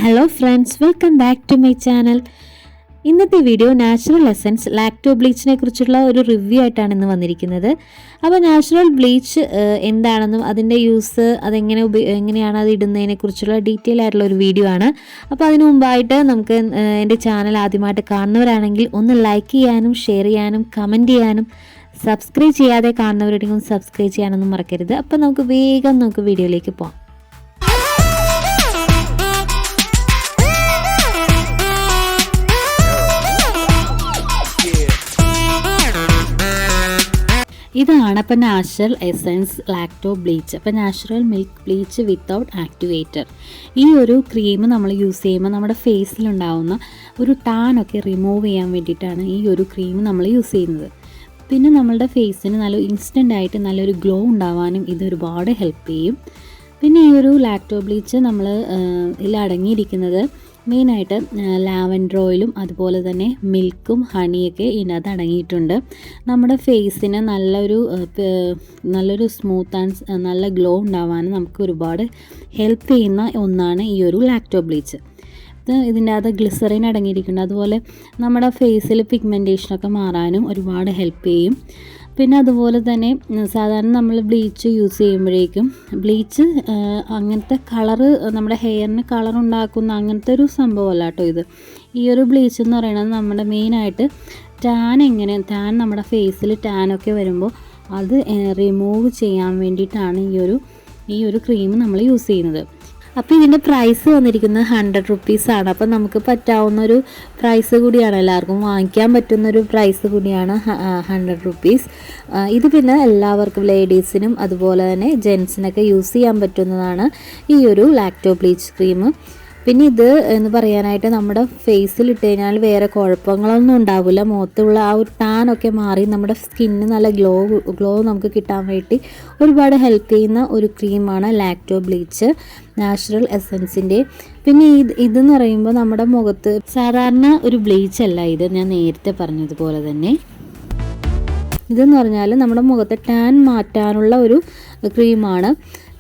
Hello friends, welcome back to my channel. ഇന്നത്തെ video natural essence ലാക്ടോബ്ലീച്ചിനെ കുറിച്ചുള്ള ഒരു review ആയിട്ടാണ് ഇന്ന് വന്നിരിക്കുന്നത്. അപ്പോൾ നാച്ചുറൽ ബ്ലീച്ച് എന്താണെന്നും അതിൻ്റെ യൂസ് എങ്ങനെയാണ് അത് ഇടുന്നതിനെ കുറിച്ചുള്ള ഡീറ്റെയിൽ ആയിട്ടുള്ള ഒരു വീഡിയോ ആണ്. അപ്പോൾ അതിനു മുമ്പായിട്ട് നമുക്ക് എൻ്റെ ചാനൽ ആദ്യമായിട്ട് കാണുന്നവരാണെങ്കിൽ ഒന്ന് ലൈക്ക് ചെയ്യാനും ഷെയർ ചെയ്യാനും കമൻറ്റ് ചെയ്യാനും സബ്സ്ക്രൈബ് ചെയ്യാതെ കാണുന്നവരുണ്ടെങ്കിൽ ഒന്ന് സബ്സ്ക്രൈബ് ചെയ്യാനൊന്നും മറക്കരുത്. അപ്പോൾ നമുക്ക് വേഗം വീഡിയോയിലേക്ക് പോകാം. ഇതാണ് അപ്പോൾ നാച്ചുറൽ എസൻസ് ലാക്ടോബ്ലീച്ച്. അപ്പോൾ natural milk bleach without activator. ഈ ഒരു ക്രീം നമ്മൾ യൂസ് ചെയ്യുമ്പോൾ നമ്മുടെ ഫേസിലുണ്ടാവുന്ന ഒരു ടാനൊക്കെ റിമൂവ് ചെയ്യാൻ വേണ്ടിയിട്ടാണ് ഈ ഒരു ക്രീം നമ്മൾ യൂസ് ചെയ്യുന്നത്. പിന്നെ നമ്മളുടെ ഫേസിന് നല്ല ഇൻസ്റ്റൻ്റായിട്ട് നല്ലൊരു ഗ്ലോ ഉണ്ടാവാനും ഇത് ഒരുപാട് ഹെൽപ്പ് ചെയ്യും. പിന്നെ ഈ ഒരു ലാക്ടോബ്ലീച്ച് നമ്മൾ ഇതിൽ അടങ്ങിയിരിക്കുന്നത് മെയിനായിട്ട് ലാവൻഡർ ഓയിലും അതുപോലെ തന്നെ മിൽക്കും ഹണിയൊക്കെ ഇതിനകത്ത് അടങ്ങിയിട്ടുണ്ട്. നമ്മുടെ ഫേസിന് നല്ലൊരു സ്മൂത്ത് ആൻഡ് നല്ല ഗ്ലോ ഉണ്ടാവാനും നമുക്ക് ഒരുപാട് ഹെൽപ്പ് ചെയ്യുന്ന ഒന്നാണ് ഈ ഒരു ലാക്ടോബ്ലീച്ച്. ഇതിൻ്റെ അകത്ത് ഗ്ലിസറിൻ അടങ്ങിയിരിക്കുന്നുണ്ട്. അതുപോലെ നമ്മുടെ ഫേസിൽ പിഗ്മെൻറ്റേഷനൊക്കെ മാറാനും ഒരുപാട് ഹെൽപ്പ് ചെയ്യും. പിന്നെ അതുപോലെ തന്നെ സാധാരണ നമ്മൾ ബ്ലീച്ച് യൂസ് ചെയ്യുമ്പോഴേക്കും ബ്ലീച്ച് അങ്ങനത്തെ കളറ് നമ്മുടെ ഹെയറിന് കളർ ഉണ്ടാക്കുന്ന അങ്ങനത്തെ ഒരു സംഭവമല്ല കേട്ടോ ഇത്. ഈ ഒരു ബ്ലീച്ച് എന്ന് പറയുന്നത് നമ്മുടെ മെയിനായിട്ട് ടാൻ നമ്മുടെ ഫേസിൽ ടാനൊക്കെ വരുമ്പോൾ അത് റിമൂവ് ചെയ്യാൻ വേണ്ടിയിട്ടാണ് ഈ ഒരു ക്രീം നമ്മൾ യൂസ് ചെയ്യുന്നത്. അപ്പോൾ ഇതിൻ്റെ പ്രൈസ് വന്നിരിക്കുന്നത് 100 റുപ്പീസാണ്. അപ്പോൾ നമുക്ക് പറ്റാവുന്നൊരു പ്രൈസ് കൂടിയാണ്, എല്ലാവർക്കും വാങ്ങിക്കാൻ പറ്റുന്നൊരു പ്രൈസ് കൂടിയാണ് 100 റുപ്പീസ്. ഇത് പിന്നെ എല്ലാവർക്കും ലേഡീസിനും അതുപോലെ തന്നെ ജെൻസിനൊക്കെ യൂസ് ചെയ്യാൻ പറ്റുന്നതാണ് ഈ ഒരു ലാക്ടോബ്ലീച്ച് ക്രീം. പിന്നെ ഇത് എന്ന് പറയാനായിട്ട് നമ്മുടെ ഫേസിൽ ഇട്ട് കഴിഞ്ഞാൽ വേറെ കുഴപ്പങ്ങളൊന്നും ഉണ്ടാവില്ല. മുഖത്തുള്ള ആ ഒരു ടാനൊക്കെ മാറി നമ്മുടെ സ്കിന്നിന് നല്ല ഗ്ലോ നമുക്ക് കിട്ടാൻ വേണ്ടി ഒരുപാട് ഹെൽപ്പ് ചെയ്യുന്ന ഒരു ക്രീമാണ് ലാക്ടോബ്ലീച്ച് നാച്ചുറൽ എസൻസിൻ്റെ. പിന്നെ ഇതെന്ന് പറയുമ്പോൾ നമ്മുടെ മുഖത്ത് സാധാരണ ഒരു ബ്ലീച്ച് അല്ല ഇത്, ഞാൻ നേരത്തെ പറഞ്ഞതുപോലെ തന്നെ. ഇതെന്ന് പറഞ്ഞാൽ നമ്മുടെ മുഖത്തെ ടാൻ മാറ്റാനുള്ള ഒരു ക്രീമാണ്.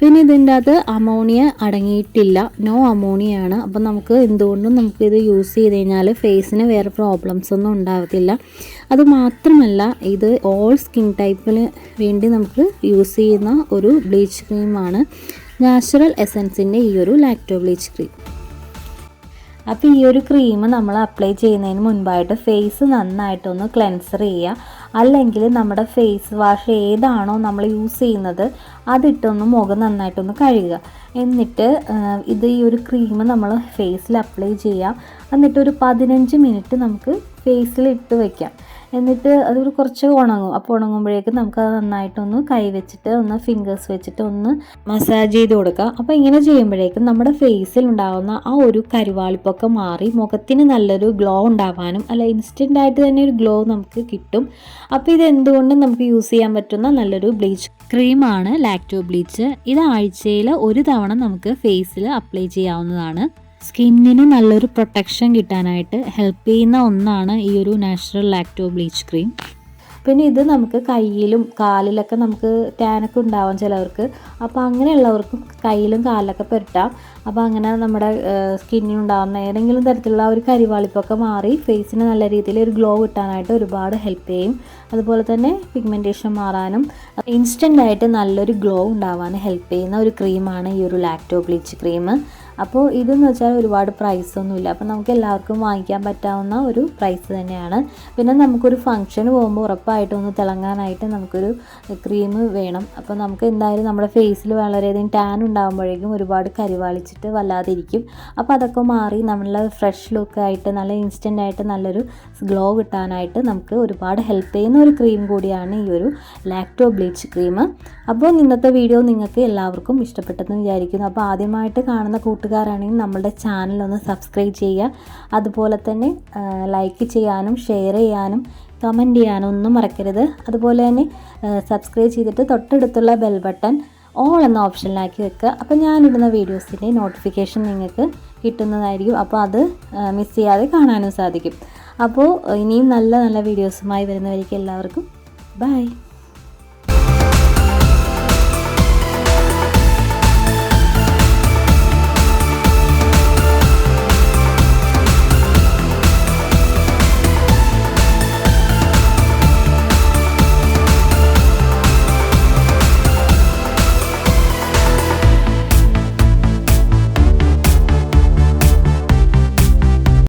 പിന്നെ ഇതിൻ്റെ അകത്ത് അമോണിയ അടങ്ങിയിട്ടില്ല, നോ അമോണിയാണ്. അപ്പം എന്തുകൊണ്ടും നമുക്കിത് യൂസ് ചെയ്ത് കഴിഞ്ഞാൽ ഫേസിന് വേറെ പ്രോബ്ലംസ് ഒന്നും ഉണ്ടാകത്തില്ല. അതുമാത്രമല്ല ഇത് ഓൾ സ്കിൻ ടൈപ്പിന് വേണ്ടി നമുക്ക് യൂസ് ചെയ്യുന്ന ഒരു ബ്ലീച്ച് ക്രീമാണ് നാച്ചുറൽ എസൻസിൻ്റെ ഈ ഒരു ലാക്ടോബ്ലീച്ച് ക്രീം. അപ്പോൾ ഈ ഒരു ക്രീം നമ്മൾ അപ്ലൈ ചെയ്യുന്നതിന് മുൻപായിട്ട് ഫേസ് നന്നായിട്ടൊന്ന് ക്ലെൻസർ ചെയ്യുക. അല്ലെങ്കിൽ നമ്മുടെ ഫേസ് വാഷ് ഏതാണോ നമ്മൾ യൂസ് ചെയ്യുന്നത് അതിട്ടൊന്ന് മുഖം നന്നായിട്ടൊന്ന് കഴുകുക. എന്നിട്ട് ഈ ഒരു ക്രീം നമ്മൾ ഫേസിൽ അപ്ലൈ ചെയ്യുക. എന്നിട്ടൊരു 15 മിനിറ്റ് നമുക്ക് ഫേസിൽ ഇട്ട് വയ്ക്കാം. എന്നിട്ട് അതൊരു കുറച്ച് ഉണങ്ങും. അപ്പോൾ ഉണങ്ങുമ്പോഴേക്കും നമുക്കത് നന്നായിട്ടൊന്ന് കൈ വെച്ചിട്ട് ഫിംഗേഴ്സ് വെച്ചിട്ട് ഒന്ന് മസാജ് ചെയ്ത് കൊടുക്കുക. അപ്പോൾ ഇങ്ങനെ ചെയ്യുമ്പോഴേക്കും നമ്മുടെ ഫേസിൽ ഉണ്ടാകുന്ന ആ ഒരു കരുവാളിപ്പൊക്കെ മാറി മുഖത്തിന് നല്ലൊരു ഗ്ലോ ഉണ്ടാവാനും ഇൻസ്റ്റൻ്റായിട്ട് തന്നെ ഒരു ഗ്ലോ നമുക്ക് കിട്ടും. അപ്പോൾ ഇത് എന്തുകൊണ്ടും നമുക്ക് യൂസ് ചെയ്യാൻ പറ്റുന്ന നല്ലൊരു ബ്ലീച്ച് ക്രീമാണ് ലാക്ടോബ്ലീച്ച്. ഇത് ആഴ്ചയിൽ ഒരു തവണ നമുക്ക് ഫേസിൽ അപ്ലൈ ചെയ്യാവുന്നതാണ്. സ്കിന്നിന് നല്ലൊരു പ്രൊട്ടക്ഷൻ കിട്ടാനായിട്ട് ഹെൽപ്പ് ചെയ്യുന്ന ഒന്നാണ് ഈ ഒരു നാച്ചുറൽ ലാക്ടോബ്ലീച്ച് ക്രീം. പിന്നെ ഇത് നമുക്ക് കയ്യിലും കാലിലൊക്കെ നമുക്ക് ടാനൊക്കെ ഉണ്ടാവാം ചിലവർക്ക്. അപ്പോൾ അങ്ങനെയുള്ളവർക്കും കയ്യിലും കാലിലൊക്കെ പുരട്ടാം. അപ്പോൾ അങ്ങനെ നമ്മുടെ സ്കിന്നിനുണ്ടാകുന്ന ഏതെങ്കിലും തരത്തിലുള്ള ഒരു കരിവാളിപ്പൊക്കെ മാറി ഫേസിന് നല്ല രീതിയിൽ ഒരു ഗ്ലോ കിട്ടാനായിട്ട് ഒരുപാട് ഹെൽപ്പ് ചെയ്യും. അതുപോലെ തന്നെ പിഗ്മെൻറ്റേഷൻ മാറാനും ഇൻസ്റ്റൻ്റായിട്ട് നല്ലൊരു ഗ്ലോ ഉണ്ടാവാനും ഹെൽപ്പ് ചെയ്യുന്ന ഒരു ക്രീമാണ് ഈ ഒരു ലാക്ടോബ്ലീച്ച് ക്രീം. അപ്പോൾ ഇതെന്ന് വെച്ചാൽ ഒരുപാട് പ്രൈസൊന്നുമില്ല. അപ്പോൾ നമുക്ക് എല്ലാവർക്കും വാങ്ങിക്കാൻ പറ്റാവുന്ന ഒരു പ്രൈസ് തന്നെയാണ്. പിന്നെ നമുക്കൊരു ഫംഗ്ഷന് പോകുമ്പോൾ ഉറപ്പായിട്ടും ഒന്ന് തിളങ്ങാനായിട്ട് നമുക്കൊരു ക്രീം വേണം. അപ്പോൾ നമുക്ക് എന്തായാലും നമ്മുടെ ഫേസിൽ വളരെയധികം ടാൻ ഉണ്ടാകുമ്പോഴേക്കും ഒരുപാട് കരിവാളിച്ചിട്ട് വല്ലാതിരിക്കും. അപ്പോൾ അതൊക്കെ മാറി നമ്മളെ ഫ്രഷ് ലുക്കായിട്ട് നല്ല ഇൻസ്റ്റൻ്റായിട്ട് നല്ലൊരു ഗ്ലോ കിട്ടാനായിട്ട് നമുക്ക് ഒരുപാട് ഹെൽപ്പ് ചെയ്യുന്ന ഒരു ക്രീം കൂടിയാണ് ഈ ഒരു ലാക്ടോബ്ലീച്ച് ക്രീം. അപ്പോൾ ഇന്നത്തെ വീഡിയോ നിങ്ങൾക്ക് എല്ലാവർക്കും ഇഷ്ടപ്പെട്ടെന്ന് വിചാരിക്കുന്നു. അപ്പോൾ ആദ്യമായിട്ട് കാണുന്ന കൂട്ടുകാരാണെങ്കിൽ നമ്മളുടെ ചാനൽ ഒന്ന് സബ്സ്ക്രൈബ് ചെയ്യുക. അതുപോലെ തന്നെ ലൈക്ക് ചെയ്യാനും ഷെയർ ചെയ്യാനും കമൻറ്റ് ചെയ്യാനും ഒന്നും മറക്കരുത്. അതുപോലെ തന്നെ സബ്സ്ക്രൈബ് ചെയ്തിട്ട് തൊട്ടടുത്തുള്ള ബെൽ ബട്ടൺ ഓൾ എന്ന ഓപ്ഷനിലാക്കി വെക്കുക. അപ്പോൾ ഞാനിടുന്ന വീഡിയോസിൻ്റെ നോട്ടിഫിക്കേഷൻ നിങ്ങൾക്ക് കിട്ടുന്നതായിരിക്കും. അപ്പോൾ അത് മിസ് ചെയ്യാതെ കാണാനും സാധിക്കും. അപ്പോൾ ഇനിയും നല്ല നല്ല വീഡിയോസുമായി വരുന്നവരേക്കും എല്ലാവർക്കും ബൈ.